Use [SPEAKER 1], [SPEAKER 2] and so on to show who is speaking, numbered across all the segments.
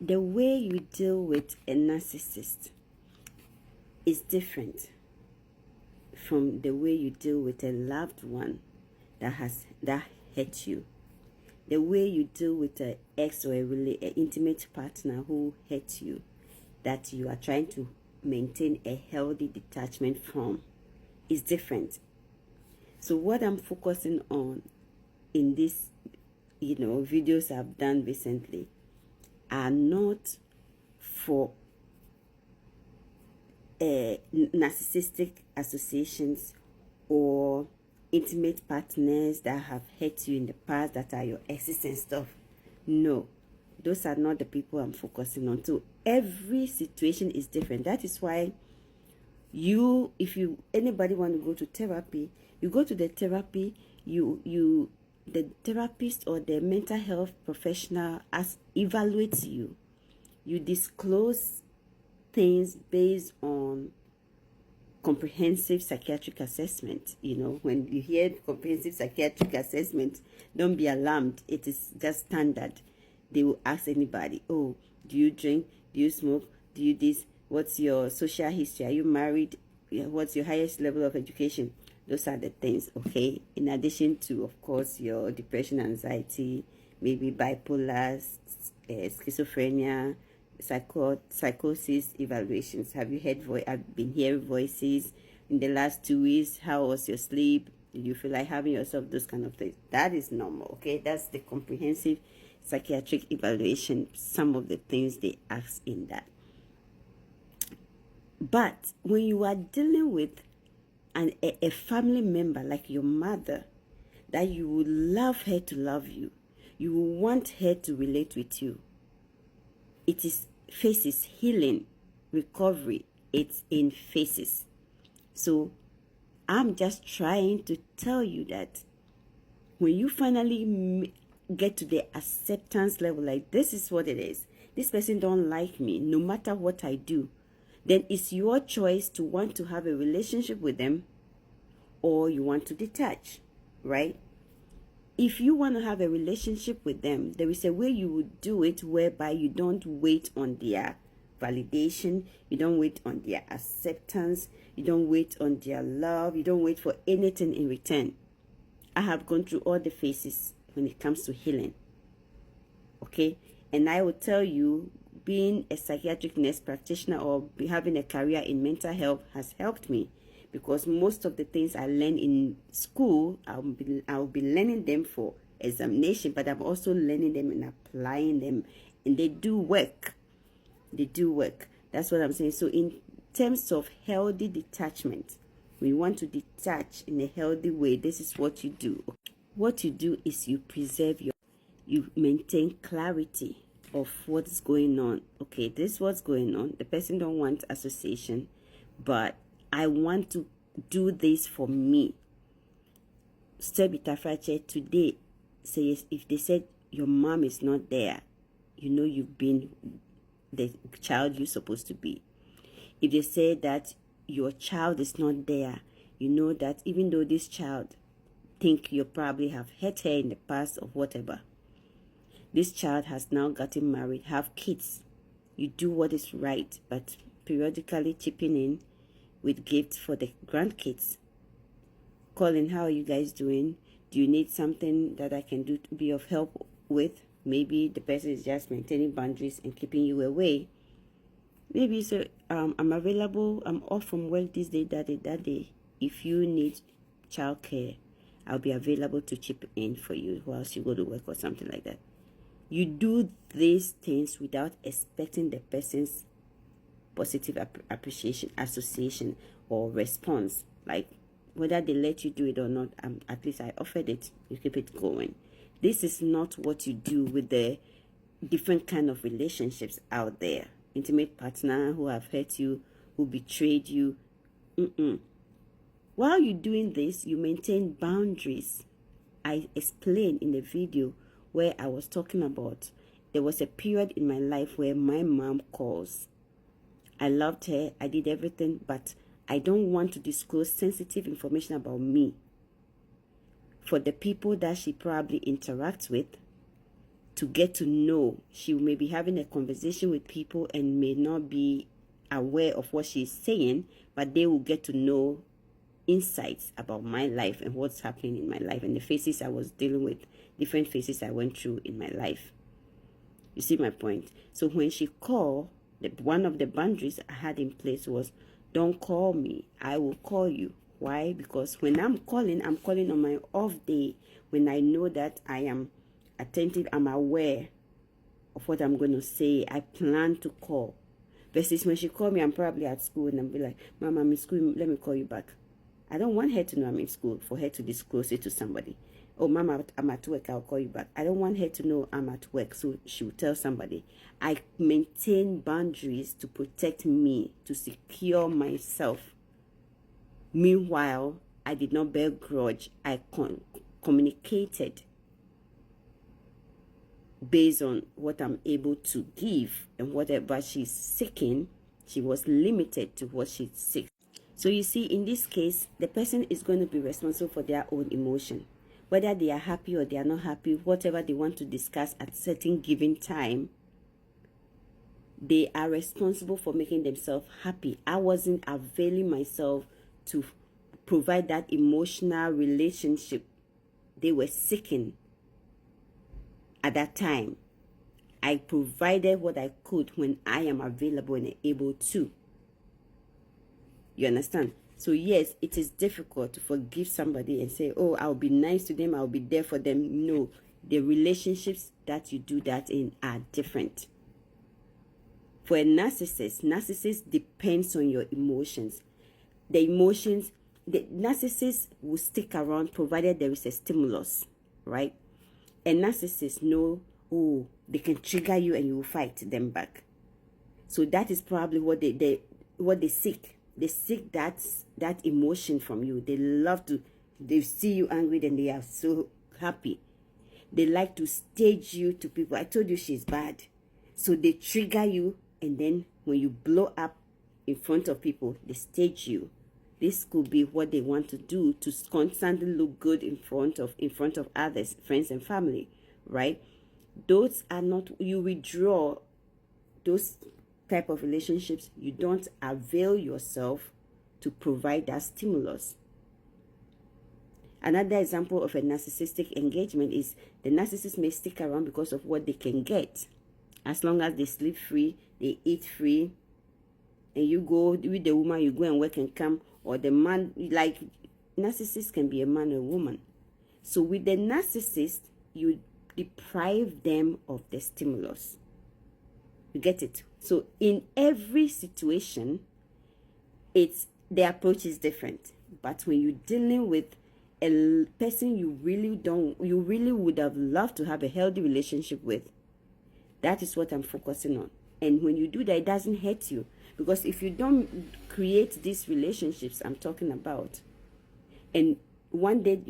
[SPEAKER 1] the way you deal with a narcissist is different from the way you deal with a loved one that hurt you. The way you deal with an ex or an intimate partner who hurt you, that you are trying to maintain a healthy detachment from, is different. So what I'm focusing on in this, videos I've done recently are not for narcissistic associations or intimate partners that have hurt you in the past, that are your exes and stuff. No, those are not the people I'm focusing on. So every situation is different. That is why if anybody want to go to therapy, you go to the therapy, the therapist or the mental health professional evaluates you. You disclose things based on comprehensive psychiatric assessment. When you hear comprehensive psychiatric assessment, don't be alarmed. It is just standard. They will ask anybody, oh, do you drink? Do you smoke? Do you this? What's your social history? Are you married? What's your highest level of education? Those are the things, okay? In addition to, of course, your depression, anxiety, maybe bipolar, schizophrenia, psychosis evaluations. Have you heard I've been hearing voices in the last 2 weeks? How was your sleep? Did you feel like having yourself? Those kind of things. That is normal, okay? That's the comprehensive psychiatric evaluation. Some of the things they ask in that. But when you are dealing with a family member like your mother, that you would love her to love you, you will want her to relate with you, it is phases. Healing, recovery, it's in phases. So I'm just trying to tell you that when you finally get to the acceptance level, like this is what it is, this person don't like me no matter what I do, then it's your choice to want to have a relationship with them or you want to detach, right? If you want to have a relationship with them, there is a way you would do it whereby you don't wait on their validation, you don't wait on their acceptance, you don't wait on their love, you don't wait for anything in return. I have gone through all the phases when it comes to healing, okay? And I will tell you, being a psychiatric nurse practitioner or having a career in mental health has helped me, because most of the things I learned in school, I'll be learning them for examination, but I'm also learning them and applying them, and they do work. They do work. That's what I'm saying. So in terms of healthy detachment, when you want to detach in a healthy way, this is what you do. What you do is you maintain clarity of what's going on. Okay, this is what's going on. The person don't want association, but I want to do this for me. Today says, if they said your mom is not there, you've been the child you're supposed to be. If they say that your child is not there, you know that even though this child think you probably have hurt her in the past or whatever, this child has now gotten married, have kids. You do what is right, but periodically chipping in with gifts for the grandkids. Calling, how are you guys doing? Do you need something that I can do to be of help with? Maybe the person is just maintaining boundaries and keeping you away. Maybe so I'm available, I'm off from work this day, that day. If you need childcare, I'll be available to chip in for you whilst you go to work or something like that. You do these things without expecting the person's positive appreciation, association, or response. Like whether they let you do it or not, at least I offered it. You keep it going. This is not what you do with the different kind of relationships out there. Intimate partner who have hurt you, who betrayed you. While you're doing this, you maintain boundaries. I explained in the video where I was talking about, there was a period in my life where my mom calls. I loved her, I did everything, but I don't want to disclose sensitive information about me for the people that she probably interacts with, to get to know. She may be having a conversation with people and may not be aware of what she's saying, but they will get to know insights about my life and what's happening in my life and the phases I was dealing with, different phases I went through in my life. You see my point? So when she called, one of the boundaries I had in place was, don't call me, I will call you. Why? Because when I'm calling on my off day, when I know that I am attentive, I'm aware of what I'm going to say, I plan to call. Versus when she called me, I'm probably at school and I'll be like, Mom, I'm in school, let me call you back. I don't want her to know I'm in school for her to disclose it to somebody. Oh, Mama, I'm at work, I'll call you back. I don't want her to know I'm at work, so she will tell somebody. I maintain boundaries to protect me, to secure myself. Meanwhile, I did not bear grudge. I communicated based on what I'm able to give, and whatever she's seeking, she was limited to what she seeks. So you see, in this case, the person is going to be responsible for their own emotion. Whether they are happy or they are not happy, whatever they want to discuss at certain given time, they are responsible for making themselves happy. I wasn't availing myself to provide that emotional relationship they were seeking at that time. I provided what I could when I am available and able to. You understand? So yes, it is difficult to forgive somebody and say, oh, I'll be nice to them, I'll be there for them. No, the relationships that you do that in are different. For a narcissist depends on your emotions. The narcissist will stick around provided there is a stimulus, right? A narcissist know, oh, they can trigger you and you will fight them back. So that is probably what they seek. They seek that emotion from you. They see you angry and they are so happy. They like to stage you to people. I told you she's bad. So they trigger you, and then when you blow up in front of people, they stage you. This could be what they want to do, to constantly look good in front of others, friends and family, right? Those are not, you withdraw those type of relationships. You don't avail yourself to provide that stimulus. Another example of a narcissistic engagement is the narcissist may stick around because of what they can get. As long as they sleep free, they eat free, and you go with the woman, you go and work and come, or the man, like narcissist can be a man or a woman. So with the narcissist, you deprive them of the stimulus. You get it? So in every situation, the approach is different. But when you're dealing with a person you really would have loved to have a healthy relationship with, that is what I'm focusing on. And when you do that, it doesn't hurt you. Because if you don't create these relationships I'm talking about, and one day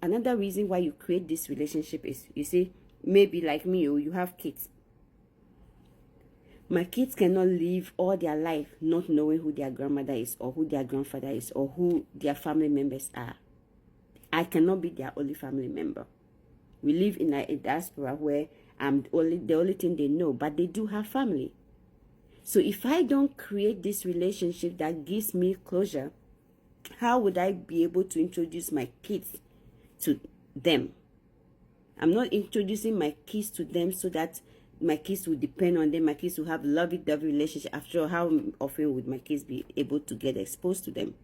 [SPEAKER 1] another reason why you create this relationship is, you see, maybe like me, you have kids. My kids cannot live all their life not knowing who their grandmother is, or who their grandfather is, or who their family members are. I cannot be their only family member. We live in a diaspora where I'm the only thing they know, but they do have family. So if I don't create this relationship that gives me closure, how would I be able to introduce my kids to them? I'm not introducing my kids to them so that my kids will depend on them. My kids will have lovey-dovey relationship. After all, how often would my kids be able to get exposed to them?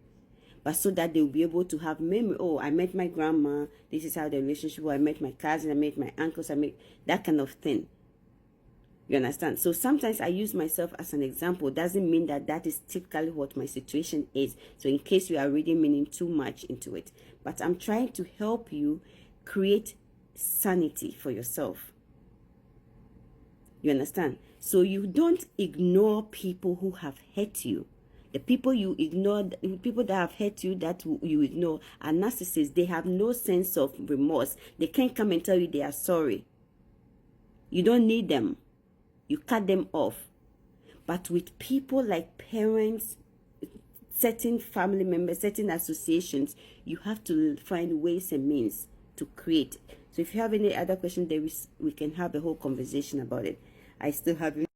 [SPEAKER 1] But so that they will be able to have memory. Oh, I met my grandma. This is how the relationship was. I met my cousin. I met my uncles. I met that kind of thing. You understand? So sometimes I use myself as an example. Doesn't mean that is typically what my situation is. So in case you are reading meaning too much into it. But I'm trying to help you create sanity for yourself. You understand? So you don't ignore people who have hurt you. The people you ignore, the people that have hurt you, that you ignore, are narcissists. They have no sense of remorse. They can't come and tell you they are sorry. You don't need them. You cut them off. But with people like parents, certain family members, certain associations, you have to find ways and means to create. So So if you have any other question, we can have a whole conversation about it. I still have